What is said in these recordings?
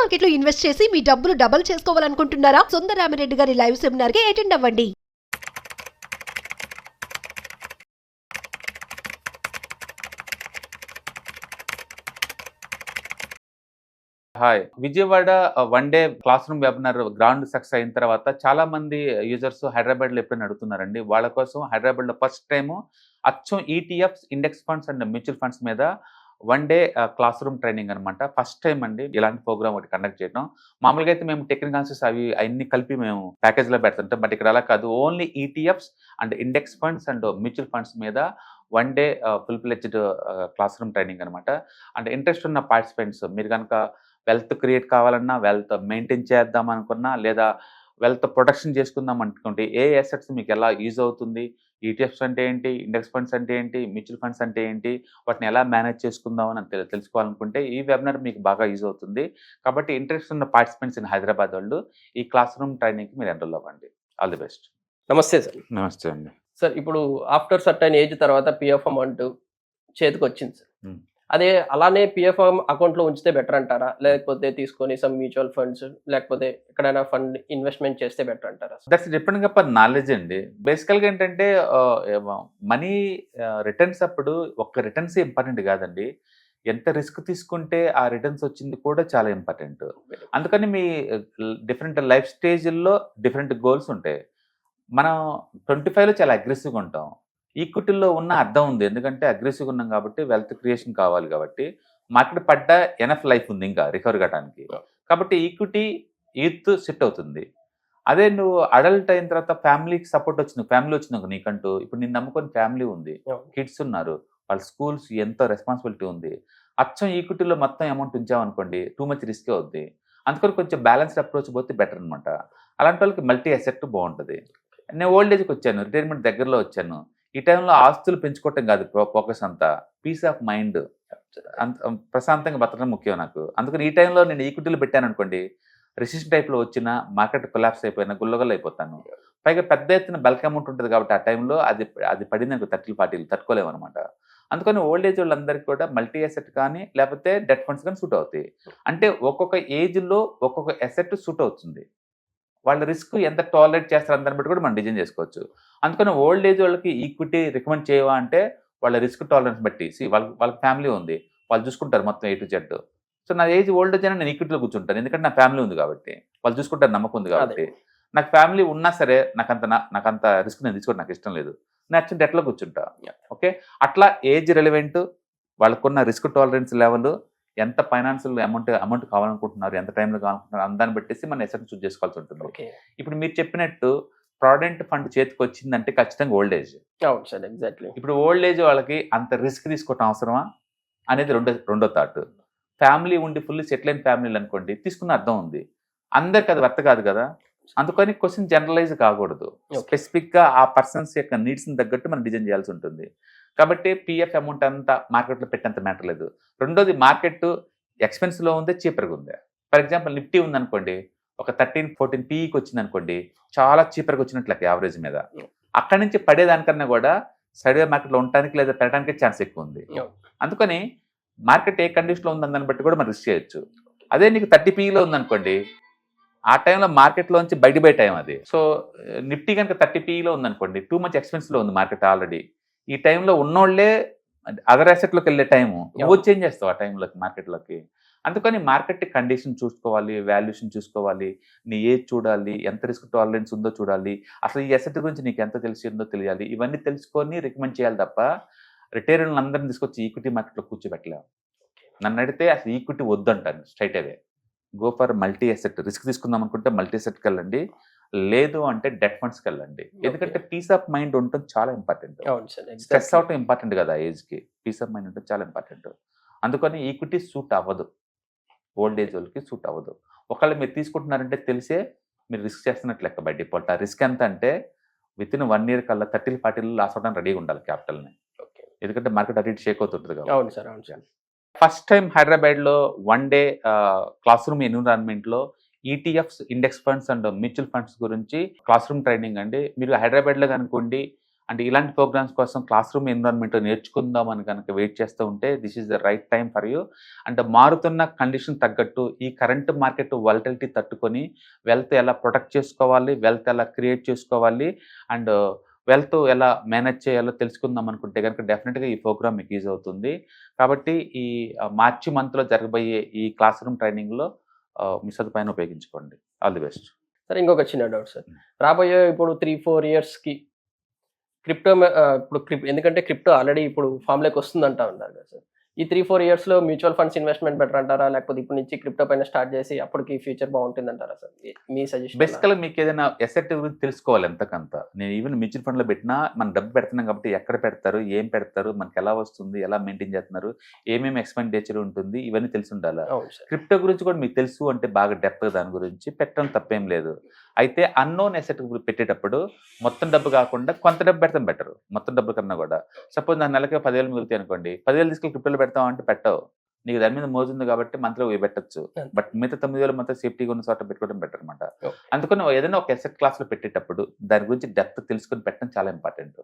Market లో invest చేసి మీ డబ్బులు డబుల్ చేసుకోవాలనుకుంటున్నారా? సుందరరామిరెడ్డి గారి లైవ్ సెమినార్ కి అటెండ్ అవ్వండి. Hi Vijayawada one day class room webinar ground success అయిన తర్వాత చాలా మంది యూజర్స్ హైదరాబాద్ లో ఎప్పుడైనా అడుగుతున్నారండి. వాళ్ళ కోసం హైదరాబాద్ లో ఫస్ట్ టైం అచ్చం ETFs, index funds and mutual funds మీద one day classroom training అనమాట. ఫస్ట్ టైం అండి ఇలాంటి ప్రోగ్రామ్ ఒకటి కండక్ట్ చేయడం. మామూలుగా అయితే మేము టెక్నికల్ ఆన్సర్స్ అన్ని కలిపి మేము ప్యాకేజ్ లో పెడుతుంటాం. బట్ ఇక్కడ అలా కాదు, only ETFs and index funds and mutual funds మీద one day full pledged classroom training అనమాట. అంటే ఇంట్రెస్ట్ ఉన్న పార్టిసిపెంట్స్, మీరు కనుక వెల్త్ క్రియేట్ కావాలన్నా, వెల్త్ మెయింటైన్ చేద్దాం అనుకున్నా, లేదా వెల్త్ ప్రొటెక్షన్ చేసుకుందాం అనుకుంటే ఏ అసెట్స్ మీకు ఎలా యూజ్ అవుతుంది, ఈటీఎఫ్స్ అంటే ఏంటి, ఇండెక్స్ ఫండ్స్ అంటే ఏంటి, మ్యూచువల్ ఫండ్స్ అంటే ఏంటి, వాటిని ఎలా మేనేజ్ చేసుకుందాం అని తెలుసుకోవాలనుకుంటే ఈ వెబినార్ మీకు బాగా యూజ్ అవుతుంది. కాబట్టి ఇంట్రెస్ట్ ఉన్న పార్టిసిపెంట్స్ ఇన్ హైదరాబాద్ వాళ్ళు ఈ క్లాస్ రూమ్ ట్రైనింగ్కి మీరు ఎన్రోల్ అవ్వండి. All the best. నమస్తే సార్. నమస్తే అండి. సార్, ఇప్పుడు ఆఫ్టర్ సర్టైన్ ఏజ్ తర్వాత పిఎఫ్ అమౌంట్ చేతికి వచ్చింది సార్. అదే అలానే పిఎఫ్ అకౌంట్లో ఉంచితే బెటర్ అంటారా, లేకపోతే తీసుకొని సమ్ మ్యూచువల్ ఫండ్స్ లేకపోతే ఎక్కడైనా ఫండ్ ఇన్వెస్ట్మెంట్ చేస్తే బెటర్ అంటారా? దట్స్ డిపెండింగ్ అపాన్ నాలెడ్జ్ అండి. బేసికల్గా ఏంటంటే మనీ రిటర్న్స్ అప్పుడు ఒక్క రిటర్న్స్ ఇంపార్టెంట్ కాదండి, ఎంత రిస్క్ తీసుకుంటే ఆ రిటర్న్స్ వచ్చింది కూడా చాలా ఇంపార్టెంట్. అందుకని మీ డిఫరెంట్ లైఫ్ స్టేజ్ల్లో డిఫరెంట్ గోల్స్ ఉంటాయి. మనం 25లో చాలా అగ్రెసివ్గా ఉంటాం. ఈక్విటీలో ఉన్న అర్థం ఉంది, ఎందుకంటే అగ్రెసివ్గా ఉన్నాం కాబట్టి వెల్త్ క్రియేషన్ కావాలి, కాబట్టి మార్కెట్ పడ్డా ఎనఫ్ లైఫ్ ఉంది ఇంకా రికవర్ కావడానికి. కాబట్టి ఈక్విటీ యూత్ సెట్ అవుతుంది. అదే నువ్వు అడల్ట్ అయిన తర్వాత ఫ్యామిలీకి సపోర్ట్ వచ్చింది, ఫ్యామిలీ వచ్చింది నీకంటూ, ఇప్పుడు నేను నమ్ముకొని ఫ్యామిలీ ఉంది, కిడ్స్ ఉన్నారు, వాళ్ళ స్కూల్స్ ఎంతో రెస్పాన్సిబిలిటీ ఉంది. అచ్చం ఈక్విటీలో మొత్తం అమౌంట్ ఉంచామనుకోండి టూ మచ్ రిస్కే అవుద్ది. అందుకని కొంచెం బ్యాలెన్స్డ్ అప్రోచ్ పోతే బెటర్ అనమాట. అలాంటి వాళ్ళకి మల్టీ అసెట్ బాగుంటుంది. నేను ఓల్డ్ ఏజ్కి వచ్చాను, రిటైర్మెంట్ దగ్గరలో వచ్చాను. ఈ టైంలో ఆస్తులు పెంచుకోవటం కాదు ఫోకస్ అంతా, పీస్ ఆఫ్ మైండ్, ప్రశాంతంగా బతకడం ముఖ్యం నాకు. అందుకని ఈ టైంలో నేను ఈక్విటీలు పెట్టాను అనుకోండి, రిసిషన్ టైప్లో వచ్చిన మార్కెట్ కొలాప్స్ అయిపోయినా గుల్లగల్ అయిపోతాను. పైగా పెద్ద ఎత్తున బల్క్ అమౌంట్ ఉంటుంది కాబట్టి ఆ టైంలో అది పడింది అనుకో 30-40 తట్టుకోలేము అనమాట. అందుకని ఓల్డ్ ఏజ్ వాళ్ళందరికీ కూడా మల్టీ అసెట్ కానీ లేకపోతే డెట్ ఫండ్స్ కానీ సూట్ అవుతాయి. అంటే ఒక్కొక్క ఏజ్లో ఒక్కొక్క అసెట్ సూట్ అవుతుంది. వాళ్ళ రిస్క్ ఎంత టాలరేట్ చేస్తారు దాన్ని బట్టి కూడా మనం డిజైన్ చేసుకోవచ్చు. అందుకని ఓల్డ్ ఏజ్ వాళ్ళకి ఈక్విటీ రికమెండ్ చేయవా అంటే వాళ్ళ రిస్క్ టాలరెన్స్ బట్టి, వాళ్ళకి ఫ్యామిలీ ఉంది, వాళ్ళు చూసుకుంటారు మొత్తం A to Z. సో నా ఏజ్ ఓల్డ్ ఏజ్ అయినా నేను ఈక్విటీలో కూర్చుంటాను, ఎందుకంటే నా ఫ్యామిలీ ఉంది కాబట్టి, వాళ్ళు చూసుకుంటారు, నమ్మకం ఉంది కాబట్టి. నాకు ఫ్యామిలీ ఉన్నా సరే నాకంత రిస్క్ నేను తీసుకోవడం నాకు ఇష్టం లేదు, నేను యాక్చువల్ డెట్లో కూర్చుంటా. ఓకే, అట్లా ఏజ్ రిలవెంట్, వాళ్ళకున్న రిస్క్ టాలరెన్స్ లెవెల్, ఎంత ఫైనాన్షియల్ అమౌంట్ కావాలనుకుంటున్నారు, ఎంత టైంలో కావాలనుకుంటున్నారు దాన్ని పెట్టేసి మనం ఎసెట్ చూస్ చేసుకోవాల్సి ఉంటుంది. ఇప్పుడు మీరు చెప్పినట్టు ప్రావిడెంట్ ఫండ్ చేతికి వచ్చిందంటే ఖచ్చితంగా ఓల్డ్ ఏజ్. ఎగ్జాక్ట్లీ. ఇప్పుడు ఓల్డ్ ఏజ్ వాళ్ళకి అంత రిస్క్ తీసుకోవటం అవసరమా అనేది రెండో థాట్. ఫ్యామిలీ ఉండి ఫుల్లీ సెటిల్ అయిన ఫ్యామిలీలు అనుకోండి, తీసుకున్న అర్థం ఉంది, అందరికి అది వర్త కాదు కదా. అందుకని క్వశ్చన్ జనరలైజ్ కాకూడదు, స్పెసిఫిక్గా ఆ పర్సన్స్ యొక్క నీడ్స్ని తగ్గట్టు మనం డిజైన్ చేయాల్సి ఉంటుంది. కాబట్టి పిఎఫ్ అమౌంట్ అంతా మార్కెట్లో పెట్టేంత మ్యాటర్ లేదు. రెండోది, మార్కెట్ ఎక్స్పెన్స్లో ఉందే చీపర్గా ఉందే. ఫర్ ఎగ్జాంపుల్ నిఫ్టీ ఉందనుకోండి, ఒక 13-14 పీఈకి వచ్చింది అనుకోండి, చాలా చీపర్గా వచ్చినట్లు యావరేజ్ మీద. అక్కడి నుంచి పడేదానికన్నా కూడా సైడ్ మార్కెట్లో ఉండటానికి లేదా పెట్టడానికి ఛాన్స్ ఎక్కువ ఉంది. అందుకని మార్కెట్ ఏ కండిషన్లో ఉందని దాన్ని బట్టి కూడా మనం రిస్క్ చేయొచ్చు. అదే నీకు 30 పీఈలో ఉందనుకోండి, ఆ టైంలో మార్కెట్లోంచి బయట టైం అది. సో నిఫ్టీ కనుక 30 పీఈలో ఉందనుకోండి, టూ మచ్ ఎక్స్పెన్స్లో ఉంది మార్కెట్ ఆల్రెడీ. ఈ టైంలో ఉన్నోళ్లే అదర్ అసెట్లోకి వెళ్ళే టైము, నువ్వు చేంజ్ చేస్తావు ఆ టైంలోకి మార్కెట్లోకి. అందుకని మార్కెట్ కండిషన్ చూసుకోవాలి, వాల్యుయేషన్ చూసుకోవాలి, నీ ఏజ్ చూడాలి, ఎంత రిస్క్ టాలరెన్స్ ఉందో చూడాలి, అసలు ఈ అసెట్ గురించి నీకు ఎంత తెలిసిందో తెలియాలి. ఇవన్నీ తెలుసుకొని రికమెండ్ చేయాలి తప్ప రిటైర్లను అందరిని తీసుకొచ్చి ఈక్విటీ మార్కెట్లో కూర్చోబెట్టలేము. నన్ను అడిగితే అసలు ఈక్విటీ వద్దంటాను straight away. Go for multi asset. Risk తీసుకుందాం అనుకుంటే మల్టీ అసెట్కి వెళ్ళండి, లేదు అంటే డెట్ ఫండ్స్కి వెళ్ళండి. ఎందుకంటే పీస్ ఆఫ్ మైండ్ ఉండటం చాలా ఇంపార్టెంట్. స్ట్రెస్ అవటం ఇంపార్టెంట్ కదా, ఏజ్కి పీస్ ఆఫ్ మైండ్ ఉండటం చాలా ఇంపార్టెంట్. అందుకని ఈక్విటీ సూట్ అవ్వదు, ఓల్డ్ ఏజ్ వాళ్ళకి సూట్ అవ్వదు. ఒకవేళ మీరు తీసుకుంటున్నారంటే తెలిసే మీరు రిస్క్ చేస్తున్నట్లు లెక్క బై డిఫాల్ట్. ఆ రిస్క్ ఎంత అంటే విత్ ఇన్ 1 year కల్లా 30-40 లాస్ అవడానికి రెడీగా ఉండాలి క్యాపిటల్ని, ఎందుకంటే మార్కెట్ అటు ఇటు షేక్ అవుతుంటుంది కాబట్టి. ఫస్ట్ టైం హైదరాబాద్లో వన్ డే క్లాస్ రూమ్ ఎన్విరాన్మెంట్లో ETFs, index funds and mutual funds గురించి క్లాస్ రూమ్ ట్రైనింగ్ అండి. మీరు హైదరాబాద్లో కనుకోండి, అంటే ఇలాంటి ప్రోగ్రామ్స్ కోసం క్లాస్ రూమ్ ఎన్విరాన్మెంట్ నేర్చుకుందాం అని కనుక వెయిట్ చేస్తూ ఉంటే this is the right time for you. అంటే మారుతున్న కండిషన్ తగ్గట్టు ఈ కరెంట్ మార్కెట్ వాలటిలిటీ తట్టుకొని వెల్త్ ఎలా ప్రొటెక్ట్ చేసుకోవాలి, వెల్త్ ఎలా క్రియేట్ చేసుకోవాలి, అండ్ వెల్త్ ఎలా మేనేజ్ చేయాలో తెలుసుకుందాం అనుకుంటే కనుక డెఫినెట్గా ఈ ప్రోగ్రామ్ మీకు యూజ్ అవుతుంది. కాబట్టి ఈ మార్చి మంత్లో జరగబోయే ఈ క్లాస్ రూమ్ ట్రైనింగ్లో మీ సదుపాయాన్ని ఉపయోగించుకోండి. All the best. సార్ ఇంకొక చిన్న డౌట్ సార్, రాబోయే ఇప్పుడు 3-4 ఇయర్స్కి క్రిప్టో ఎందుకంటే క్రిప్టో ఆల్రెడీ ఇప్పుడు ఫామ్లోకి వస్తుందంటా ఉన్నారు కదా సార్, ఈ 3-4 ఇయర్స్లో మ్యూచువల్ ఫండ్స్ ఇన్వెస్ట్మెంట్ బెటర్ అంటారా, లేకపోతే ఇప్పుడు నుంచి క్రిప్టో పైన స్టార్ట్ చేసి అప్పటికి ఫ్యూచర్ బాగుంటుంది అంటారా సార్? మీ సజెషన్. బేసికల్గా మీకు ఏదైనా ఎసెట్ గురించి తెలుసుకోవాలి ఎంతకంత. నేను ఈవెన్ మ్యూచువల్ ఫండ్లో పెట్టినా మనం డబ్బు పెడుతున్నాం కాబట్టి ఎక్కడ పెడతారు, ఏం పెడతారు, మనకి ఎలా వస్తుంది, ఎలా మెయింటైన్ చేస్తున్నారు, ఏమేమి ఎక్స్పెండిచర్ ఉంటుంది, ఇవన్నీ తెలిసి ఉండాలి. అవును సార్. క్రిప్టో గురించి కూడా మీకు తెలుసు అంటే బాగా డెప్త్గా దాని గురించి పెట్టడం తప్పేం లేదు. అయితే అన్నోన్ ఎసెట్ పెట్టేటప్పుడు మొత్తం డబ్బు కాకుండా కొంత డబ్బు పెడతాం బెటర్, మొత్తం డబ్బు కన్నా కూడా. సపోజ్ నా నెలకి 10,000 మిగులుతాయి అనుకోండి, 10,000 తీసుకెళ్ళి క్రిప్టోలో పెడతాం అంటే పెట్టవు, నీకు దాని మీద మోజుంది కాబట్టి మంత్లో పెట్టచ్చు. బట్ మిగతా 9,000 మొత్తం సేఫ్టీగా ఉన్న చోట పెట్టుకోవడం బెటర్ అనమాట. అందుకని ఏదైనా ఒక ఎసెట్ క్లాస్లో పెట్టేటప్పుడు దాని గురించి డెప్త్ తెలుసుకొని పెట్టడం చాలా ఇంపార్టెంట్.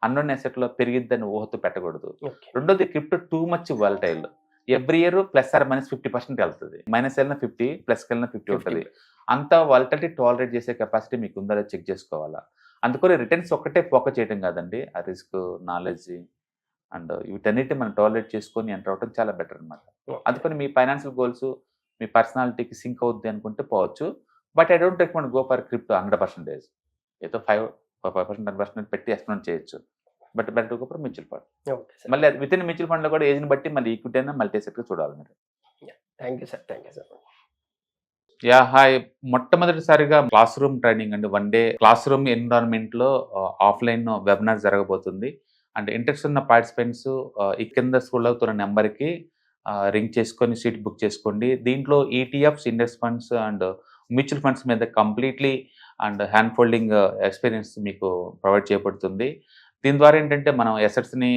అన్నోన్ ఎసెట్లో పెరిగిద్దని ఊహతో పెట్టకూడదు. రెండోది crypto too much volatile. Every year +or-50% వెళ్తుంది. మైనస్ వెళ్ళిన 50, ప్లస్కి వెళ్ళిన 50 ఉంటుంది. అంత వాలటిలిటీ టాలరేట్ చేసే కెపాసిటీ మీకు ఉందా చెక్ చేసుకోవాలా. అందుకని రిటర్న్స్ ఒక్కటే ఫోకస్ చేయడం కాదండి, ఆ రిస్క్, నాలెడ్జ్ అండ్ వీటన్నిటి మనం టాలరేట్ చేసుకొని ఎంటర్ అవడం చాలా బెటర్ అనమాట. అందుకని మీ ఫైనాన్షియల్ గోల్స్ మీ పర్సనాలిటీకి సింక్ అవుద్ది అనుకుంటే పోవచ్చు. But I don't recommend go for crypto 100%. ఏదో 5% 10% పెట్టి ఎక్స్పెరిమెంట్ చేయొచ్చు. But better go for mutual fund. మళ్ళీ విత్ ఇన్ మ్యూచువల్ ఫండ్లో కూడా ఏజ్ని బట్టి మళ్ళీ ఈక్విటీ అయినా మల్టీ సెక్టర్ చూడాలి మీరు. Thank you sir. Thank you sir. Yeah hi. మొట్టమొదటిసారిగా క్లాస్ రూమ్ ట్రైనింగ్ అండి, 1 డే క్లాస్ రూమ్ ఎన్విరాన్మెంట్లో ఆఫ్లైన్ వెబినార్ జరగబోతుంది. అండ్ ఇంట్రెస్ట్ ఉన్న పార్టిసిపెంట్స్ ఈ కింద స్క్రోల్ అవుతున్న నెంబర్కి రింగ్ చేసుకొని సీట్ బుక్ చేసుకోండి. దీంట్లో ETFs, index funds and mutual funds మీద completely and hand holding experience మీకు ప్రొవైడ్ చేయబడుతుంది. దీని ద్వారా ఏంటంటే మనం ఎసెట్స్ని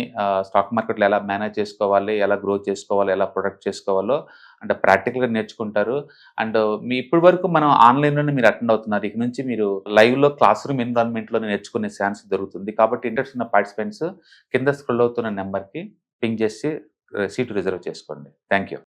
స్టాక్ మార్కెట్లో ఎలా మేనేజ్ చేసుకోవాలి, ఎలా గ్రో చేసుకోవాలి, ఎలా ప్రొటెక్ట్ చేసుకోవాలో అంటే ప్రాక్టికల్గా నేర్చుకుంటారు. అండ్ మీ ఇప్పటి వరకు మనం ఆన్లైన్లోనే మీరు అటెండ్ అవుతున్నారు, ఇక నుంచి మీరు లైవ్లో క్లాస్ రూమ్ ఎన్విరాన్మెంట్లో నేర్చుకునే ఛాన్స్ దొరుకుతుంది. కాబట్టి ఇంట్రెస్ట్ ఉన్న పార్టిసిపెంట్స్ కింద స్క్రోల్ అవుతున్న నెంబర్కి పింగ్ చేసి సీటు రిజర్వ్ చేసుకోండి. Thank you.